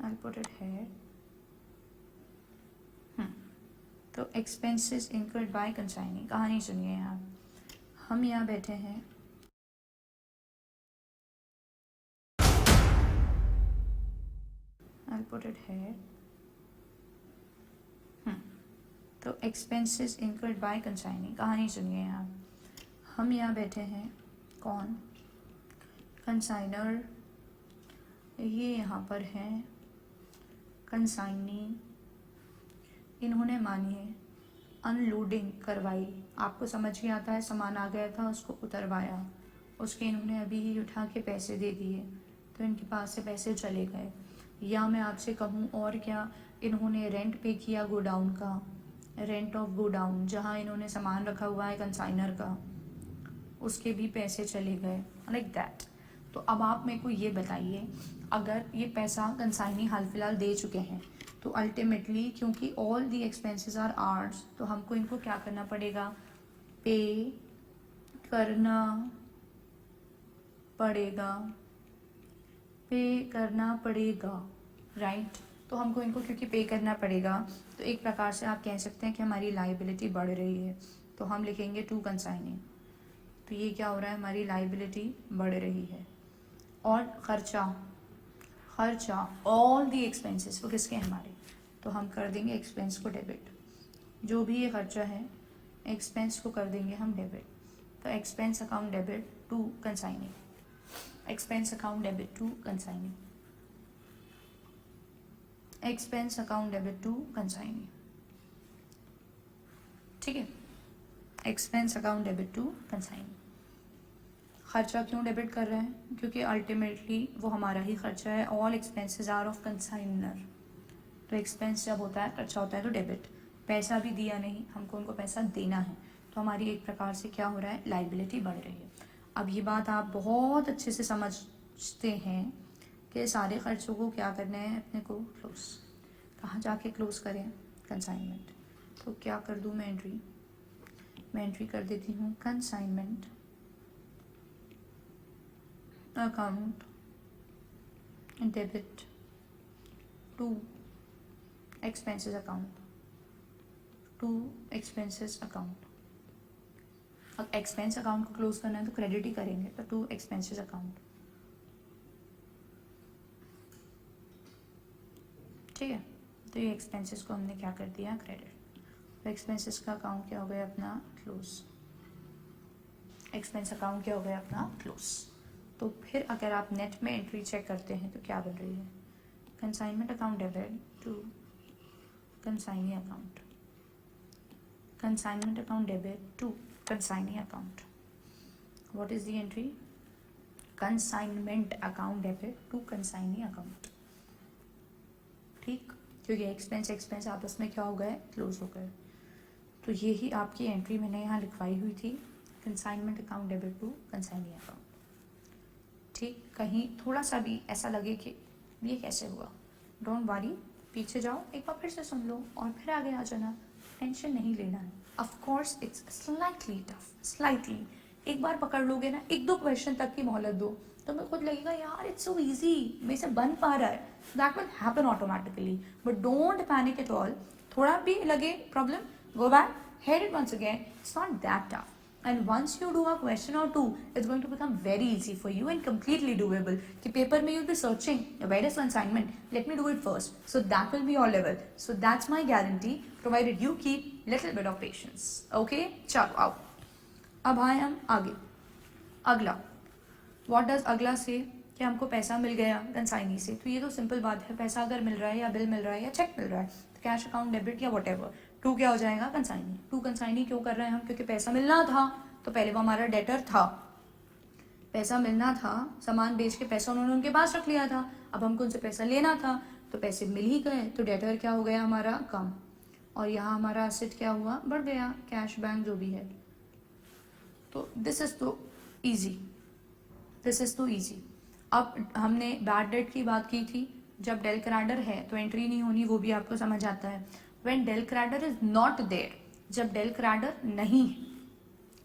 I'll put it here. तो expenses incurred bye consignee, कहानी सुनिए। यहाँ हम यहाँ बैठे हैं, I'll put it here. तो एक्सपेंसेस इनकर्ड बाय कंसाइनी, कहानी सुनिए। यहाँ हम यहाँ बैठे हैं, कौन? कंसाइनर, ये यहाँ पर है कंसाइनी। इन्होंने मानिए अनलोडिंग करवाई, आपको समझ में आता है, सामान आ गया था उसको उतरवाया, उसके इन्होंने अभी ही उठा के पैसे दे दिए, तो इनके पास से पैसे चले गए। या मैं आपसे कहूँ और क्या, इन्होंने रेंट पे किया गोडाउन का, रेंट ऑफ गोडाउन जहाँ इन्होंने सामान रखा हुआ है कंसाइनर का, उसके भी पैसे चले गए, लाइक दैट। तो अब आप मेरे को ये बताइए, अगर ये पैसा कंसाइनी हाल फिलहाल दे चुके हैं, तो अल्टीमेटली क्योंकि all the expenses are ours, तो हमको इनको क्या करना पड़ेगा? पे करना पड़ेगा, पे करना पड़ेगा, राइट। तो हमको इनको क्योंकि पे करना पड़ेगा, तो एक प्रकार से आप कह सकते हैं कि हमारी लाइबिलिटी बढ़ रही है, तो हम लिखेंगे टू कंसाइनिंग। तो ये क्या हो रहा है, हमारी लाइबिलिटी बढ़ रही है। और खर्चा, खर्चा ऑल दी एक्सपेंसेस वो किसके हैं? हमारे। तो हम कर देंगे एक्सपेंस को डेबिट, जो भी ये खर्चा है एक्सपेंस को कर देंगे हम डेबिट। तो expense account debit to consigning, expense account debit to consigning, expense account debit to consigning, ठीक है। Expense account debit to consigning. खर्चा क्यों डेबिट कर रहे हैं? क्योंकि अल्टीमेटली वो हमारा ही खर्चा है, all expenses are of consignor. तो एक्सपेंस जब होता है, खर्चा होता है, तो डेबिट। पैसा भी दिया नहीं, हमको उनको पैसा देना है, तो हमारी एक प्रकार से क्या हो रहा है, लाइबिलिटी बढ़ रही है। अब ये बात आप बहुत अच्छे से समझते हैं कि सारे खर्चों को क्या करना है, अपने को क्लोज। कहाँ जाके क्लोज करें? कंसाइनमेंट। तो क्या कर दूँ मैं एंट्री? मैं एंट्री कर देती हूँ consignment account debit to expenses account, to expenses account. अब एक्सपेंस अकाउंट को क्लोज करना है तो क्रेडिट ही करेंगे, तो टू एक्सपेंसेस अकाउंट, ठीक है। तो ये एक्सपेंसेस को हमने क्या कर दिया, क्रेडिट। तो एक्सपेंसेस का अकाउंट क्या हो गया अपना, क्लोज। एक्सपेंस अकाउंट क्या हो गया अपना, क्लोज। तो फिर अगर आप नेट में एंट्री चेक करते हैं तो क्या बन रही है, consignment account debit to consignee account, consignment account debit to consignee account. What is the entry? Consignment account debit to consignee account, ठीक। क्योंकि एक्सपेंस एक्सपेंस आपस में क्या हो गए, क्लोज हो गए। तो ये ही आपकी एंट्री मैंने यहाँ लिखवाई हुई थी, consignment account debit to consignee account, ठीक। कहीं थोड़ा सा भी ऐसा लगे कि ये कैसे हुआ, डोंट वरी, पीछे जाओ, एक बार फिर से सुन लो और फिर आगे आ जाना, टेंशन नहीं लेना है। Of course it's slightly tough, slightly. एक बार पकड़ लोगे ना, एक दो क्वेश्चन तक की मोहलत दो, तो मैं खुद लगेगा यार इट्स सो इजी, मेरे से बन पा रहा है, that will happen automatically. But don't panic at all, थोड़ा भी लगे problem, go back, head it once again, it's not that tough. And once you do a question or two, it's going to become very easy for you and completely doable. कि paper में you'll be searching, where is assignment? Let me do it first. So that will be your level. So that's my guarantee, provided you keep little bit of patience. Okay? चलो आओ, अब आए हम आगे। अगला, what does अगला से कि हमको पैसा मिल गया कंसाइनी से, तो ये तो सिंपल बात है, पैसा अगर मिल रहा है या बिल मिल रहा है या चेक मिल रहा है, तो कैश अकाउंट डेबिट या वट एवर, टू क्या हो जाएगा, कंसाइनी। टू कंसाइनी क्यों कर रहे हैं हम? क्योंकि पैसा मिलना था, तो पहले वो हमारा डेटर था, पैसा मिलना था, सामान बेच के पैसा उन्होंने उनके पास रख लिया था, अब हमको उनसे पैसा लेना था, तो पैसे मिल ही गए, तो डेटर क्या हो गया हमारा, कम। और यहाँ हमारा एसेट क्या हुआ, बढ़ गया, कैश बैंक जो भी है। तो दिस इज तो ईजी, दिस इज तो ईजी। अब हमने बैड डेट की बात की थी, जब डेल क्रैडर है तो एंट्री नहीं होनी, वो भी आपको समझ आता है। When del credere is not there, जब डेल क्रैडर नहीं है।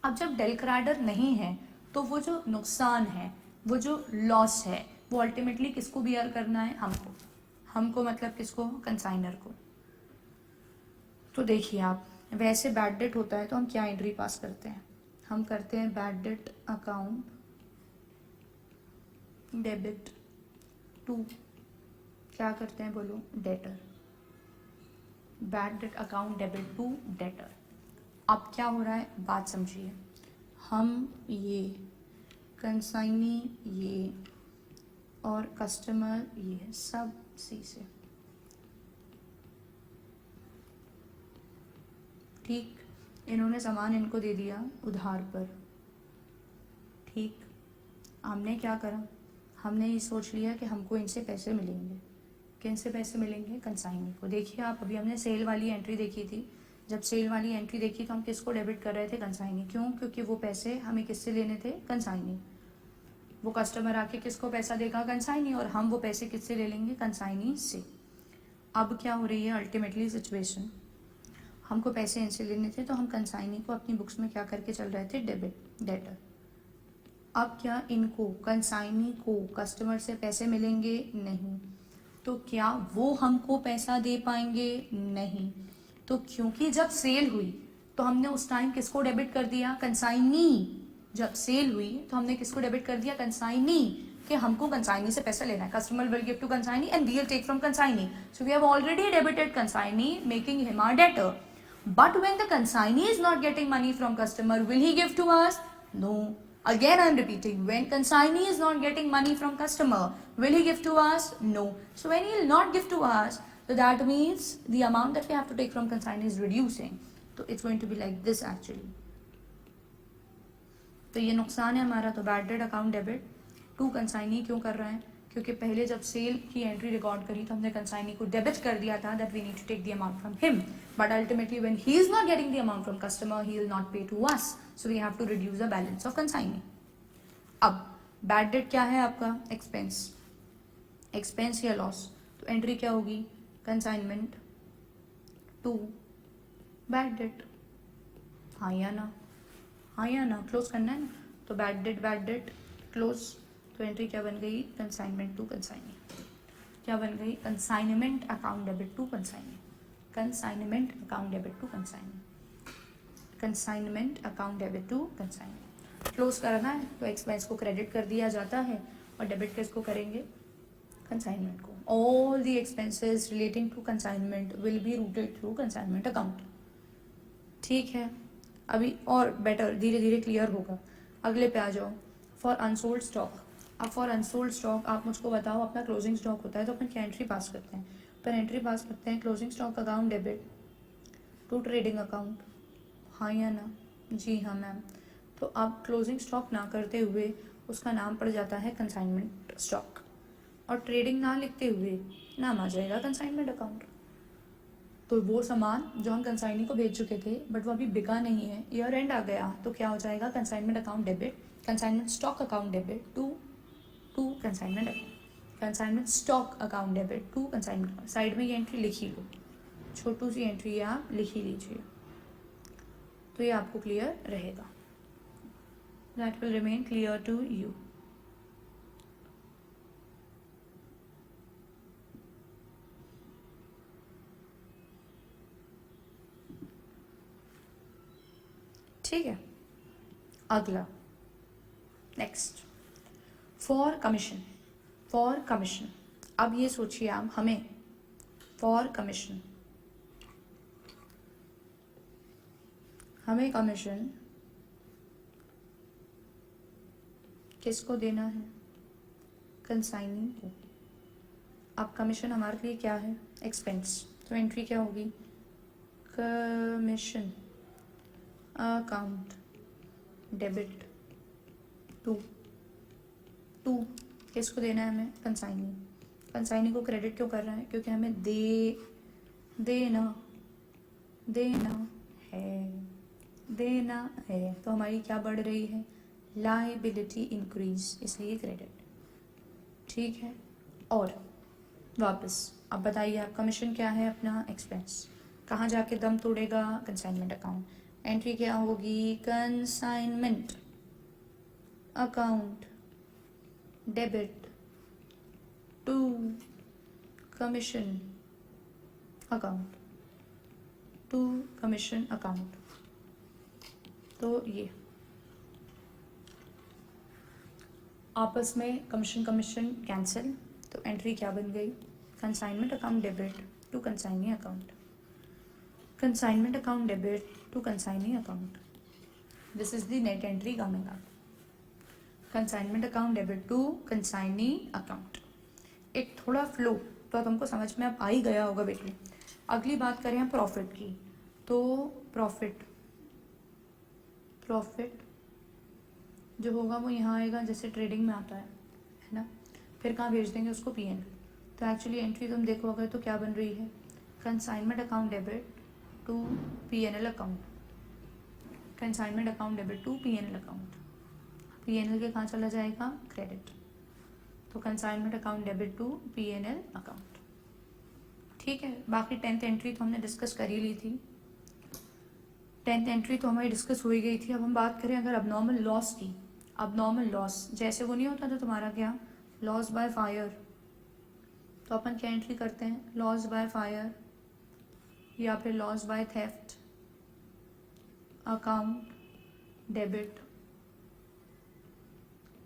अब जब डेल क्रैडर नहीं है तो वो जो नुकसान है, वो जो लॉस है, वो अल्टीमेटली किसको बियर करना है, हमको। हमको मतलब किसको, कंसाइनर को। तो देखिए आप, वैसे बैड डेट होता है तो हम क्या एंट्री पास करते हैं, हम करते हैं bad debt account debit to, क्या करते हैं बोलो, debtor, bad debt account debit to debtor. अब क्या हो रहा है बात समझिए, हम ये कंसाइनी ये और कस्टमर ये सब सी से, ठीक, इन्होंने सामान इनको दे दिया उधार पर, ठीक, हमने क्या करा, हमने ये सोच लिया कि हमको इनसे पैसे मिलेंगे, किन से पैसे मिलेंगे, कंसाइनी को। देखिए आप, अभी हमने सेल वाली एंट्री देखी थी, जब सेल वाली एंट्री देखी तो हम किसको डेबिट कर रहे थे, कंसाइनी। क्यों, क्योंकि वो पैसे हमें किससे लेने थे, कंसाइनी। वो कस्टमर आके किसको पैसा देगा, कंसाइनी, और हम वो पैसे किससे ले लेंगे, कंसाइनी से। अब क्या हो रही है अल्टीमेटली सिचुएशन, हमको पैसे इनसे लेने थे तो हम कंसाइनी को अपनी बुक्स में क्या करके चल रहे थे, डेबिट डेटर। अब क्या इनको, कंसाइनी को कस्टमर से पैसे मिलेंगे, नहीं, तो क्या वो हमको पैसा दे पाएंगे, नहीं, तो क्योंकि जब सेल हुई तो हमने उस टाइम किसको डेबिट कर दिया, कंसाइनी। जब सेल हुई तो हमने किसको डेबिट कर दिया, कंसाइनी, कि हमको कंसाइनी से पैसा लेना है, customer will give to consignee and we will take from consignee, so we have already debited consignee making him our debtor. But when the consignee is not getting money from customer, will he give to us? No. Again I am repeating, when consignee is not getting money from customer, will he give to us? No. So when he will not give to us, so that means the amount that we have to take from consignee is reducing. So it's going to be like this actually. तो ये नुकसान है हमारा। तो bad debt account debit to consignee क्यों कर रहे हैं, क्योंकि पहले जब सेल की एंट्री रिकॉर्ड करी तो हमने कंसाइनी को डेबिट कर दिया था that we need to take the amount from him, but ultimately when he is not getting the amount from customer he will not pay to us, so we have to reduce the balance of consignee. अब bad debt क्या है आपका, expense, expense या loss, तो entry क्या होगी, consignment to bad debt, हाँ या ना, हाँ या ना, क्लोज करना है ना, तो बैड डेट क्लोज, तो एंट्री क्या बन गई, कंसाइनमेंट टू कंसाइनी, क्या बन गई, consignment account debit to consignee, consignment account debit to consignee, consignment account debit to consignee. Close करना है तो एक्सपेंस को क्रेडिट कर दिया जाता है और डेबिट किसको करेंगे, कंसाइनमेंट को। All the expenses relating to consignment will be routed through consignment account, ठीक है। अभी और बेटर धीरे धीरे क्लियर होगा। अगले पे आ जाओ, फॉर अनसोल्ड स्टॉक। अब फॉर अनसोल्ड स्टॉक आप मुझको बताओ, अपना क्लोजिंग स्टॉक होता है तो अपन क्या एंट्री पास करते हैं, पर एंट्री पास करते हैं closing stock account debit to trading account, हाँ या ना, जी हाँ मैम। तो अब क्लोजिंग स्टॉक ना करते हुए उसका नाम पड़ जाता है कंसाइनमेंट स्टॉक, और ट्रेडिंग ना लिखते हुए नाम आ जाएगा कंसाइनमेंट अकाउंट। तो वो सामान जो हम कंसाइनी को भेज चुके थे बट वो अभी बिका नहीं है, ईयर एंड आ गया, तो क्या हो जाएगा, consignment account debit, consignment stock account debit to consignment account, consignment stock account debit to consignment. Side में ये एंट्री लिख ही लो, छोटू सी एंट्री है, आप लिख ही लीजिए, तो ये आपको क्लियर रहेगा, that will remain clear to you. ठीक है, अगला next, for commission, for commission. अब ये सोचिए आप, हमें फॉर कमीशन, हमें कमीशन किसको देना है, कंसाइनी को। अब कमीशन हमारे लिए क्या है, एक्सपेंस, तो एंट्री क्या होगी, कमीशन अकाउंट डेबिट टू किसको देना है हमें, कंसाइनी। कंसाइनी को क्रेडिट क्यों कर रहे हैं, क्योंकि हमें देना है, तो हमारी क्या बढ़ रही है, लायबिलिटी इंक्रीज, इसलिए क्रेडिट, ठीक है। और वापस अब बताइए आप, कमीशन क्या है अपना, एक्सपेंस, कहाँ जाके दम तोड़ेगा, कंसाइनमेंट अकाउंट। एंट्री क्या होगी, consignment account debit to commission account, to commission account. तो ये आपस में कमीशन कैंसिल, तो एंट्री क्या बन गई, consignment account debit to consignee account, consignment account debit to consignee account. This is the net entry coming up, consignment account debit to consignee account. एक थोड़ा फ्लो तो तुमको समझ में अब आ ही गया होगा बेटू। अगली बात करें हम प्रॉफिट की, तो प्रॉफिट जो होगा वो यहाँ आएगा, जैसे ट्रेडिंग में आता है ना, फिर कहाँ भेज देंगे उसको, पीएनएल। तो एक्चुअली एंट्री तुम देखो अगर तो क्या बन रही है, consignment account debit to PNL account, consignment account debit to PNL account. PNL के कहाँ चला जाएगा, क्रेडिट, तो consignment account debit to PNL account. ठीक है, बाकी 10th एंट्री तो हमने डिस्कस कर ही ली थी, 10th एंट्री तो हमारी डिस्कस हो ही गई थी। अब हम बात करें अगर अबनॉर्मल लॉस की, अबनॉर्मल लॉस जैसे वो नहीं होता था तुम्हारा क्या, लॉस बाय फायर, तो अपन क्या एंट्री करते हैं, लॉस बाय फायर या फिर loss by theft account debit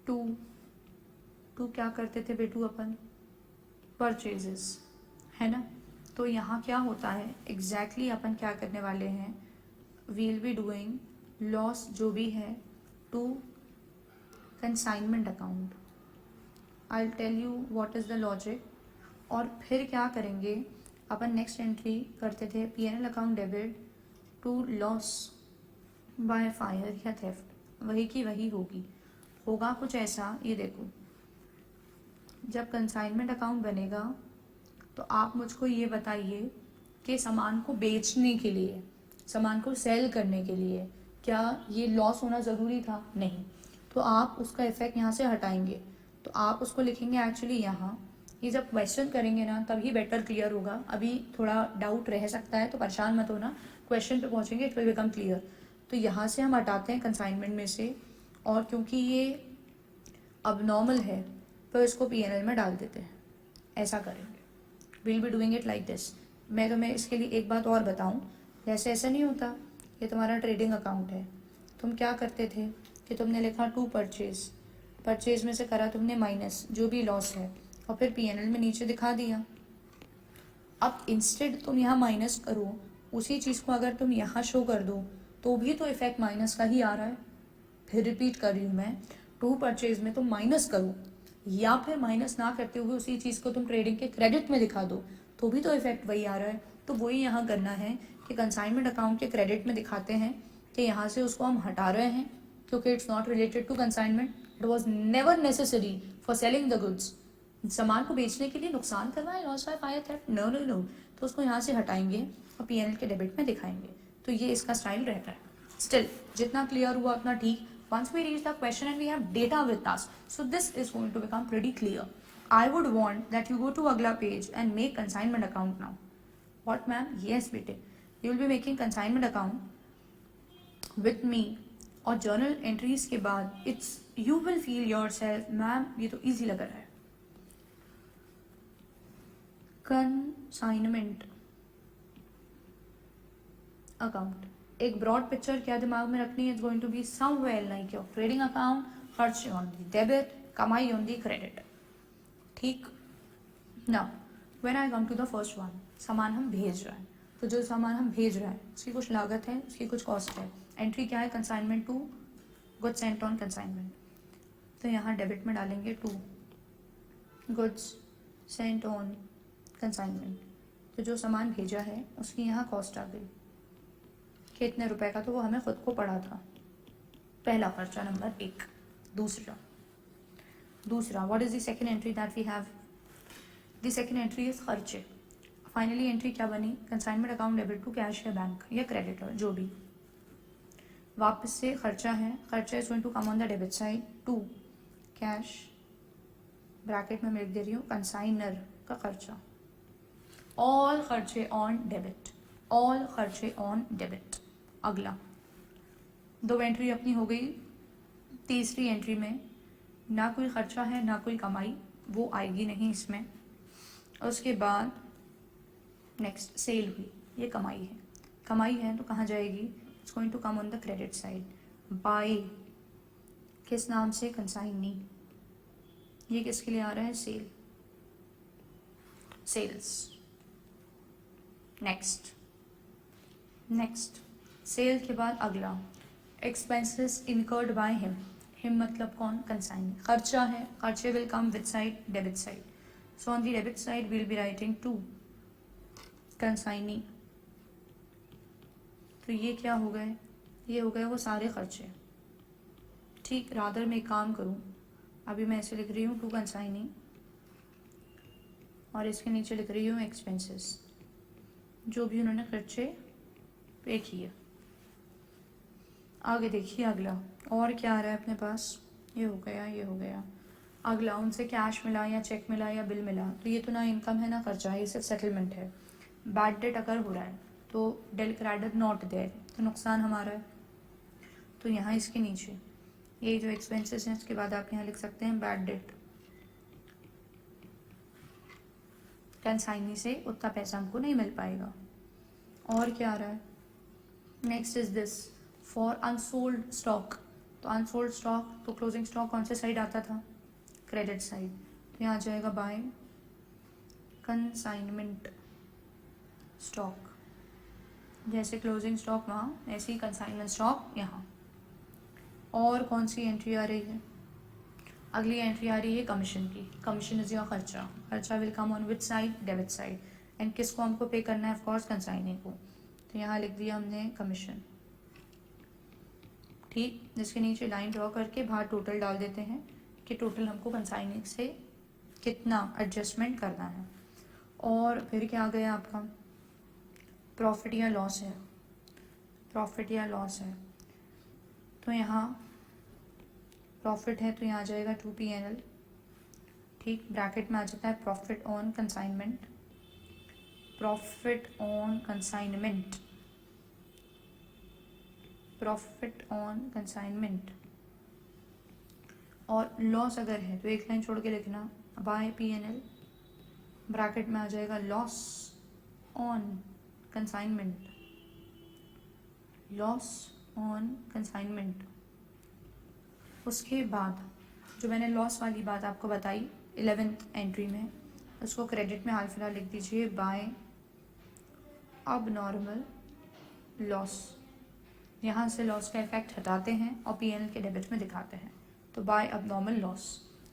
to क्या करते थे बेटू अपन, परचेजेस, है ना। तो यहाँ क्या होता है एग्जैक्टली अपन क्या करने वाले हैं, वील बी डूइंग लॉस जो भी है to consignment account. I tell you what is the logic. और फिर क्या करेंगे अपन, नेक्स्ट एंट्री करते थे PNL account debit to loss by fire या थेफ्ट, वही की वही होगी, होगा कुछ ऐसा। ये देखो, जब कंसाइनमेंट अकाउंट बनेगा तो आप मुझको ये बताइए कि सामान को बेचने के लिए, सामान को सेल करने के लिए क्या ये लॉस होना ज़रूरी था, नहीं। तो आप उसका इफेक्ट यहाँ से हटाएंगे, तो आप उसको लिखेंगे एक्चुअली यहाँ। ये जब क्वेश्चन करेंगे ना तभी बेटर क्लियर होगा, अभी थोड़ा डाउट रह सकता है तो परेशान मत होना, क्वेश्चन पे पहुँचेंगे इट विल बिकम क्लियर। तो यहाँ से हम हटाते हैं कंसाइनमेंट में से, और क्योंकि ये अब नॉर्मल है तो इसको पीएनएल में डाल देते हैं, ऐसा करेंगे। Will be doing it like this. मैं तुम्हें इसके लिए एक बात और बताऊं, जैसे ऐसा नहीं होता, ये तुम्हारा ट्रेडिंग अकाउंट है, तुम क्या करते थे कि तुमने लिखा टू परचेज में से करा तुमने माइनस जो भी लॉस है, और फिर पीएनएल में नीचे दिखा दिया। अब इंस्टेड तुम यहाँ माइनस करो, उसी चीज़ को अगर तुम यहाँ शो कर दो तो भी तो इफेक्ट माइनस का ही आ रहा है। फिर रिपीट कर रही हूँ मैं, टू परचेज में तुम माइनस करो या फिर माइनस ना करते हुए उसी चीज़ को तुम ट्रेडिंग के क्रेडिट में दिखा दो तो भी तो इफेक्ट वही आ रहा है। तो वही यहाँ करना है कि कंसाइनमेंट अकाउंट के क्रेडिट में दिखाते हैं कि यहाँ से उसको हम हटा रहे हैं क्योंकि it's not related to consignment, it was never necessary for selling the goods. सामान को बेचने के लिए नुकसान करना है, loss by fire theft, no no no, तो उसको यहाँ से हटाएंगे और पीएनएल के डेबिट में दिखाएंगे। तो ये इसका स्टाइल रहता है। स्टिल जितना क्लियर हुआ उतना ठीक। Once we reach the question and we have data with us, so this is going to become pretty clear. I would want that you go to Agla page and make consignment account now. What ma'am? Yes bete, you will be making consignment account with me और journal entries के बाद it's you will feel yourself ma'am ये तो easy लग रहा है। Consignment account, एक broad picture क्या दिमाग में रखनी है, it's going to be somewhere like your trading account, खर्च ऑन दी डेबिट, कमाई ऑन दी क्रेडिट। ठीक, now when I come to the first one, सामान हम भेज रहे हैं, तो जो सामान हम भेज रहे हैं उसकी कुछ लागत है, उसकी कुछ कॉस्ट है। एंट्री क्या है, consignment to goods sent on consignment, तो यहाँ डेबिट में डालेंगे to goods sent on consignment. तो जो सामान भेजा है उसकी यहाँ कॉस्ट आ गई कितने रुपए का, तो वो हमें खुद को पड़ा था। पहला खर्चा नंबर 1। दूसरा what is the second entry that we have, the second entry is खर्चे। फाइनली एंट्री क्या बनी, consignment account debit to cash या बैंक या क्रेडिटर जो भी, वापस से खर्चा है, खर्चा is going to come on the debit side to cash, bracket में मैं लिख दे रही हूँ कंसाइनर का खर्चा, ऑल खर्चे ऑन डेबिट, ऑल खर्चे ऑन डेबिट। अगला 2 एंट्री अपनी हो गई। तीसरी एंट्री में ना कोई खर्चा है ना कोई कमाई, वो आएगी नहीं इसमें। उसके बाद नेक्स्ट सेल हुई, ये कमाई है, कमाई है तो कहाँ जाएगी, it's going to come on the credit side. By किस नाम से, कंसाइनी, ये किसके लिए आ रहा है, सेल, सेल्स। नेक्स्ट सेल के बाद अगला, expenses incurred by him, him मतलब कौन, कंसाइनी, खर्चा है, खर्चे will come with side, debit side, so on the debit side will be writing to consignee. तो ये क्या हो गए, ये हो गए वो सारे खर्चे। ठीक, रादर मैं एक काम करूँ, अभी मैं ऐसे लिख रही हूँ टू कंसाइनी और इसके नीचे लिख रही हूँ एक्सपेंसेस, जो भी उन्होंने खर्चे पे किए। आगे देखिए अगला, और क्या आ रहा है अपने पास, ये हो गया, ये हो गया। अगला, उनसे कैश मिला या चेक मिला या बिल मिला, तो ये तो ना इनकम है ना खर्चा है, ये सिर्फ सेटलमेंट है। बैड डेट अगर हो रहा है तो डेल क्रेडिट नॉट देयर, तो नुकसान हमारा है, तो यहाँ इसके नीचे ये जो एक्सपेंसेस हैं इसके बाद आप यहाँ लिख सकते हैं बैड डेट, कंसाइनी से उतना पैसा हमको नहीं मिल पाएगा। और क्या आ रहा है, next is this for unsold stock, तो अनसोल्ड स्टॉक, तो क्लोजिंग स्टॉक कौन से साइड आता था, क्रेडिट साइड, तो यहाँ आ जाएगा बाय कंसाइनमेंट स्टॉक, जैसे क्लोजिंग स्टॉक वहाँ ऐसे ही कंसाइनमेंट स्टॉक यहाँ। और कौन सी एंट्री आ रही है, अगली एंट्री आ रही है कमीशन की, कमीशन इज योर खर्चा, खर्चा will come on which side, debit side, and किसको हमको पे करना है, ऑफकोर्स कंसाइनी को, तो यहाँ लिख दिया हमने कमीशन। ठीक, जिसके नीचे लाइन ड्रॉ करके बाहर टोटल डाल देते हैं कि टोटल हमको कंसाइनी से कितना एडजस्टमेंट करना है। और फिर क्या आ गया आपका, प्रॉफिट या लॉस है, प्रॉफिट या लॉस है, तो यहाँ प्रॉफिट है तो यहाँ आ जाएगा टू P&L। ठीक, ब्रैकेट में आ जाता है profit on consignment, profit on consignment, profit on consignment. और लॉस अगर है तो एक लाइन छोड़ के लिखना बाय P&L, ब्रैकेट में आ जाएगा loss on consignment, loss on consignment. उसके बाद जो मैंने लॉस वाली बात आपको बताई 11th एंट्री में, उसको क्रेडिट में हाल फिलहाल लिख दीजिए बाय अब नॉर्मल लॉस, यहाँ से लॉस का इफेक्ट हटाते हैं और P&L के डेबिट में दिखाते हैं, तो बाय अब नॉर्मल लॉस।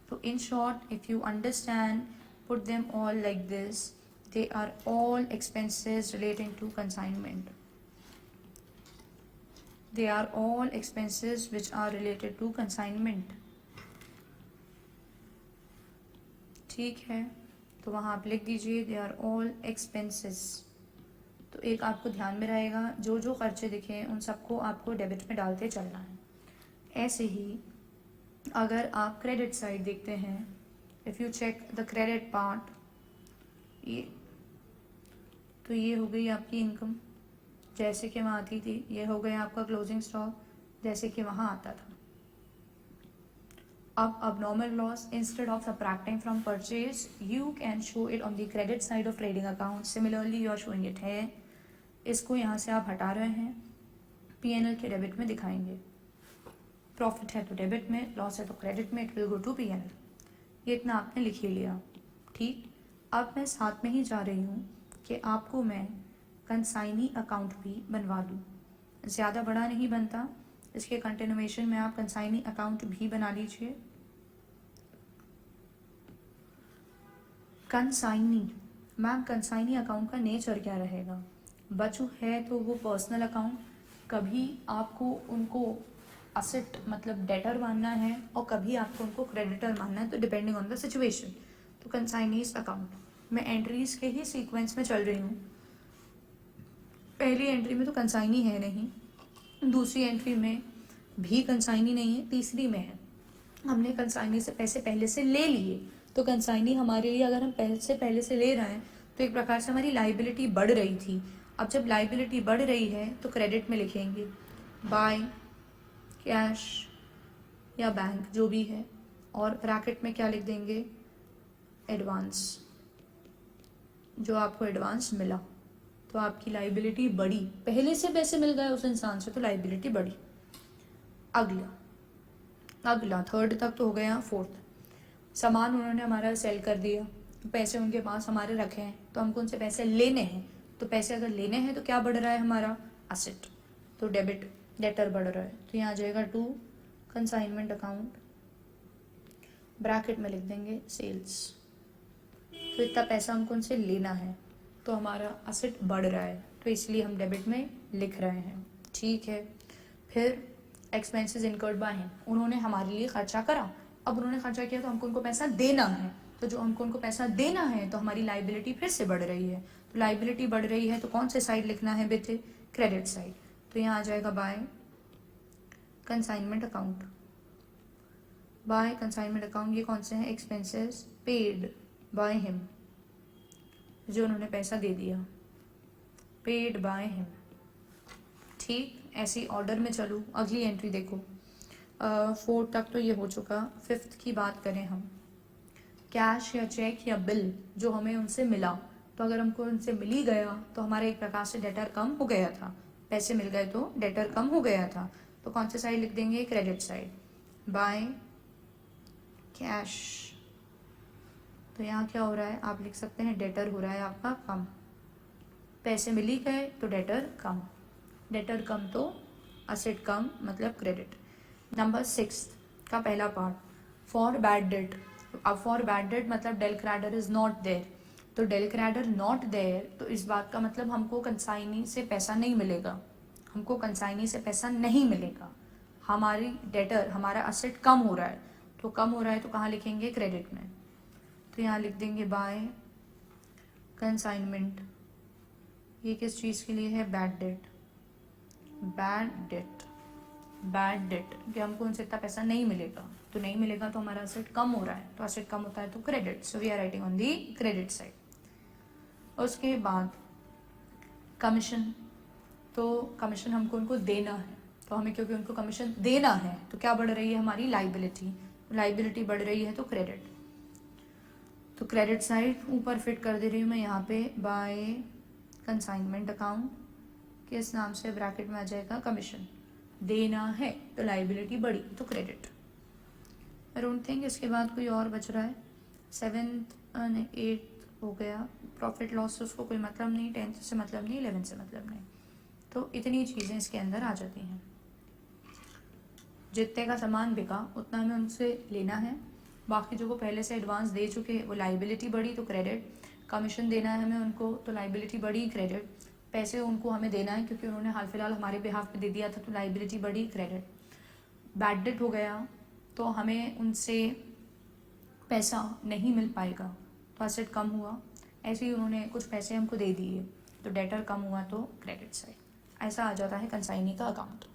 तो in short if you understand, put them all like this, they are all expenses relating to consignment, they are all expenses which are related to consignment। ठीक है, तो वहाँ आप लिख दीजिए they are all expenses। तो एक आपको ध्यान में रहेगा, जो जो खर्चे दिखे उन सबको आपको डेबिट में डालते चलना है। ऐसे ही अगर आप क्रेडिट साइड देखते हैं, if you check the credit part, ये तो ये हो गई आपकी इनकम जैसे कि वहाँ आती थी, ये हो गया आपका क्लोजिंग स्टॉक जैसे कि वहाँ आता था। अब abnormal loss, instead of subtracting from purchase, you can show it on the credit side of trading account, similarly you are showing it here। इसको यहाँ से आप हटा रहे हैं, P&L के डेबिट में दिखाएंगे, प्रॉफिट है तो डेबिट में, लॉस है तो क्रेडिट में, it will go to P&L। ये इतना आपने लिख ही लिया। ठीक, अब मैं साथ में ही जा रही हूँ कि आपको मैं कंसाइनी अकाउंट भी बनवा दूँ, ज़्यादा बड़ा नहीं बनता, इसके कंटिन्यूएशन में आप कंसाइनी अकाउंट भी बना लीजिए। कंसाइनी, मैम कंसाइनी अकाउंट का नेचर क्या रहेगा, बचू है तो वो पर्सनल अकाउंट, कभी आपको उनको असेट मतलब डेटर मानना है और कभी आपको उनको क्रेडिटर मानना है, तो डिपेंडिंग ऑन द सिचुएशन। तो कंसाइनीज अकाउंट, मैं एंट्रीज के ही सीक्वेंस में चल रही हूँ, पहली एंट्री में तो कंसाइनी है नहीं, दूसरी एंट्री में भी कंसाइनी नहीं है, तीसरी में है। हमने कंसाइनी से पैसे पहले से ले लिए, तो कंसाइनी हमारे लिए अगर हम पहले से ले रहे हैं तो एक प्रकार से हमारी लाइबिलिटी बढ़ रही थी। अब जब लाइबिलिटी बढ़ रही है तो क्रेडिट में लिखेंगे बाय कैश या बैंक जो भी है, और ब्रैकेट में क्या लिख देंगे, एडवांस। जो आपको एडवांस मिला, तो आपकी लाइबिलिटी बढ़ी, पहले से पैसे मिल गए उस इंसान से तो लाइबिलिटी बढ़ी। अगला थर्ड तक तो हो गया। फोर्थ, सामान उन्होंने हमारा सेल कर दिया, पैसे उनके पास हमारे रखे हैं, तो हमको उनसे पैसे लेने हैं। तो पैसे अगर लेने हैं तो क्या बढ़ रहा है हमारा? असेट। तो डेबिट, डेटर बढ़ रहा है। तो यहाँ आ जाएगा टू कंसाइनमेंट अकाउंट, ब्रैकेट में लिख देंगे सेल्स। तो इतना पैसा हमको उनसे लेना है, तो हमारा असेट बढ़ रहा है, तो इसलिए हम डेबिट में लिख रहे हैं। ठीक है। फिर एक्सपेंसेस इनकर्ड बाय हिम, उन्होंने हमारे लिए खर्चा करा, अब उन्होंने खर्चा किया तो हमको उनको पैसा देना है, तो जो हमको उनको पैसा देना है तो हमारी लाइबिलिटी फिर से बढ़ रही है। तो लाइबिलिटी बढ़ रही है तो कौन से साइड लिखना है बेटे? Credit side. तो यहाँ आ जाएगा by consignment account. By consignment account ये कौन से हैं? एक्सपेंसेस पेड बाय हिम, जो उन्होंने पैसा दे दिया, पेड बाय हिम। ठीक, ऐसी ऑर्डर में चलूँ। अगली एंट्री देखो, फोर्थ तक तो ये हो चुका। फिफ्थ की बात करें हम, कैश या चेक या बिल जो हमें उनसे मिला, तो अगर हमको उनसे मिल ही गया तो हमारा एक प्रकार से डेटर कम हो गया था, पैसे मिल गए तो डेटर कम हो गया था, तो कौन से साइड लिख देंगे? Credit side, by cash. तो यहाँ क्या हो रहा है? आप लिख सकते हैं डेटर हो रहा है आपका कम, पैसे मिल ही गए तो डेटर कम, डेटर कम तो असेट कम, मतलब क्रेडिट। नंबर 6 का पहला पार्ट, फॉर बैड डेट। अब फॉर बैड डेट मतलब del credere is not there, तो डेल क्रेडिटर नॉट देयर, तो इस बात का मतलब हमको कंसाइनी से पैसा नहीं मिलेगा, हमको कंसाइनी से पैसा नहीं मिलेगा, हमारी डेटर, हमारा असेट कम हो रहा है, तो कम हो रहा है तो कहाँ लिखेंगे? क्रेडिट में। तो यहाँ लिख देंगे बाय कंसाइनमेंट। ये किस चीज़ के लिए है? Bad debt, bad debt, bad debt कि हमको उनसे इतना पैसा नहीं मिलेगा, तो नहीं मिलेगा तो हमारा असेट कम हो रहा है, तो असेट कम होता है तो credit, so we are writing on the credit side. उसके बाद कमीशन, तो कमीशन हमको उनको देना है, तो हमें क्योंकि उनको कमीशन देना है तो क्या बढ़ रही है? हमारी लाइबिलिटी, लाइबिलिटी बढ़ रही है तो क्रेडिट, तो क्रेडिट साइड ऊपर फिट कर दे रही हूँ मैं यहाँ पे बाय कंसाइनमेंट अकाउंट, किस नाम से? ब्रैकेट में आ जाएगा कमीशन, देना है तो लाइबिलिटी बढ़ी तो क्रेडिट। आई डोंट थिंक इसके बाद कोई और बच रहा है। 7th 8th हो गया। प्रॉफिट लॉस से उसको कोई मतलब नहीं, 10th से मतलब नहीं, 11th से मतलब नहीं, तो इतनी चीज़ें इसके अंदर आ जाती हैं। जितने का सामान बिका उतना हमें उनसे लेना है, बाकी जो वो पहले से एडवांस दे चुके वो लाइबिलिटी बढ़ी तो क्रेडिट, कमीशन देना है हमें उनको तो लाइबिलिटी बढ़ी क्रेडिट, पैसे उनको हमें देना है क्योंकि उन्होंने हाल फिलहाल हमारे बिहाफ पे दे दिया था तो लाइबिलिटी बढ़ी क्रेडिट। बैड डेट हो गया तो हमें उनसे पैसा नहीं मिल पाएगा तो असेट कम हुआ, ऐसे ही उन्होंने कुछ पैसे हमको दे दिए तो डेटर कम हुआ तो क्रेडिट साइड। ऐसा आ जाता है कंसाइनी का अकाउंट।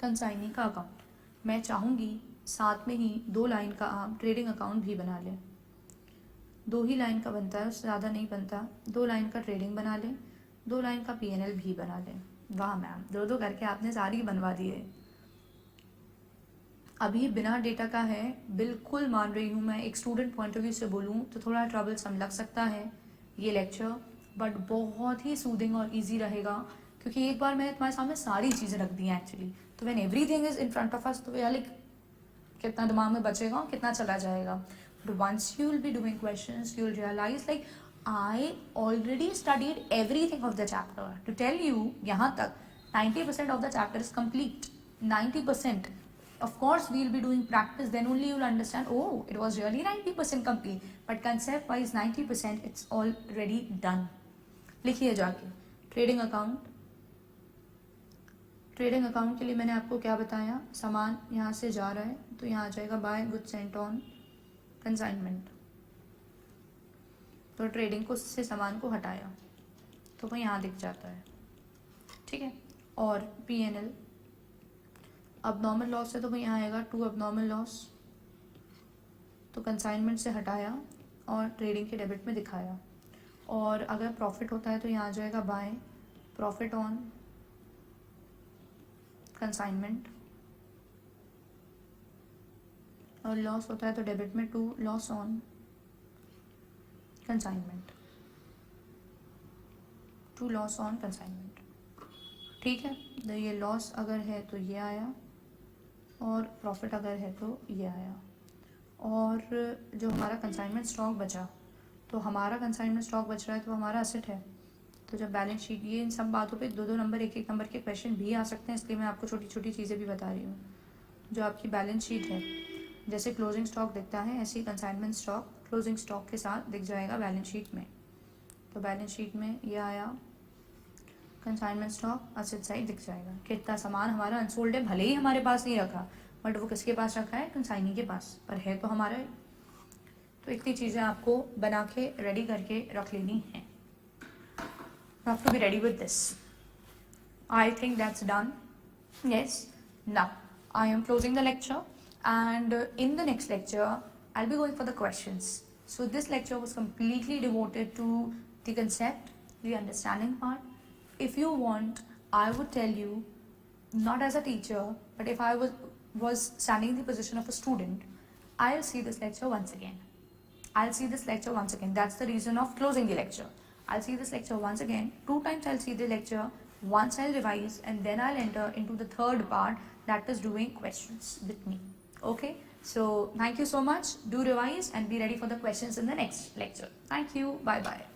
कंसाइनी का अकाउंट मैं चाहूँगी साथ में ही 2 लाइन का आप ट्रेडिंग अकाउंट भी बना लें, 2 ही लाइन का बनता है, उससे ज़्यादा नहीं बनता। 2 लाइन का ट्रेडिंग बना लें, 2 लाइन का पीएनएल भी बना लें। वाह मैम, 2 करके आपने सारी बनवा दी है। अभी बिना डेटा का है, बिल्कुल मान रही हूँ मैं, एक स्टूडेंट पॉइंट ऑफ व्यू से बोलूँ तो थोड़ा ट्रबलसम लग सकता है ये लेक्चर, बट बहुत ही सूदिंग और ईजी रहेगा क्योंकि एक बार मैंने तुम्हारे सामने सारी चीज़ें रख दी हैं एक्चुअली, तो when everything is in front of us तो यार लाइक कितना दिमाग में बचेगा और कितना चला जाएगा। But once you will be doing questions you will realize like I already studied everything of the chapter to tell you. यहाँ तक 90% of the chapter is complete, 90%. Of course we'll be doing practice, then only you'll understand, oh it was really 90% complete, but concept wise 90% it's already done. लिखिए जाके trading account. Trading account के लिए मैंने आपको क्या बताया, सामान यहाँ से जा रहा है तो यहाँ आ जाएगा by goods sent on consignment, तो ट्रेडिंग को से सामान को हटाया तो वो यहाँ दिख जाता है, ठीक है। और पीएनएल अब नॉर्मल लॉस है तो वो यहाँ आएगा 2 अब नॉर्मल लॉस, तो कंसाइनमेंट से हटाया और ट्रेडिंग के डेबिट में दिखाया। और अगर प्रॉफिट होता है तो यहाँ आ जाएगा बाय प्रॉफिट ऑन कंसाइनमेंट, और लॉस होता है तो डेबिट में 2 loss on consignment. To loss on consignment, ठीक है। तो ये लॉस अगर है तो ये आया, और प्रॉफिट अगर है तो ये आया। और जो हमारा कंसाइनमेंट स्टॉक बचा, तो हमारा कंसाइनमेंट स्टॉक बच रहा है तो हमारा असेट है। तो जब बैलेंस शीट, ये इन सब बातों पे 2-2 नंबर 1-1 नंबर के क्वेश्चन भी आ सकते हैं, इसलिए मैं आपको छोटी छोटी चीज़ें भी बता रही हूँ। जो आपकी बैलेंस शीट है, जैसे क्लोजिंग स्टॉक दिखता है, ऐसे ही कंसाइनमेंट स्टॉक क्लोजिंग स्टॉक के साथ दिख जाएगा बैलेंस शीट में। तो बैलेंस शीट में ये आया, कंसाइनमेंट स्टॉक असेट साइड दिख जाएगा। कितना सामान हमारा अनसोल्ड है, भले ही हमारे पास नहीं रखा, बट वो किसके पास रखा है, कंसाइनी के पास, पर है तो हमारा। तो इतनी चीज़ें आपको बना के रेडी करके रख लेनी है। You have to be ready with this. I think that's done. Yes. Now I am closing the lecture, and in the next lecture I'll be going for the questions. So this lecture was completely devoted to the concept, the understanding part. If you want, I would tell you, not as a teacher, but if I was standing in the position of a student, I'll see this lecture once again. That's the reason of closing the lecture. I'll see this lecture once again. 2 times I'll see the lecture. Once I'll revise, and then I'll enter into the third part, that is doing questions with me. Okay? So thank you so much. Do revise and be ready for the questions in the next lecture. Thank you. Bye bye.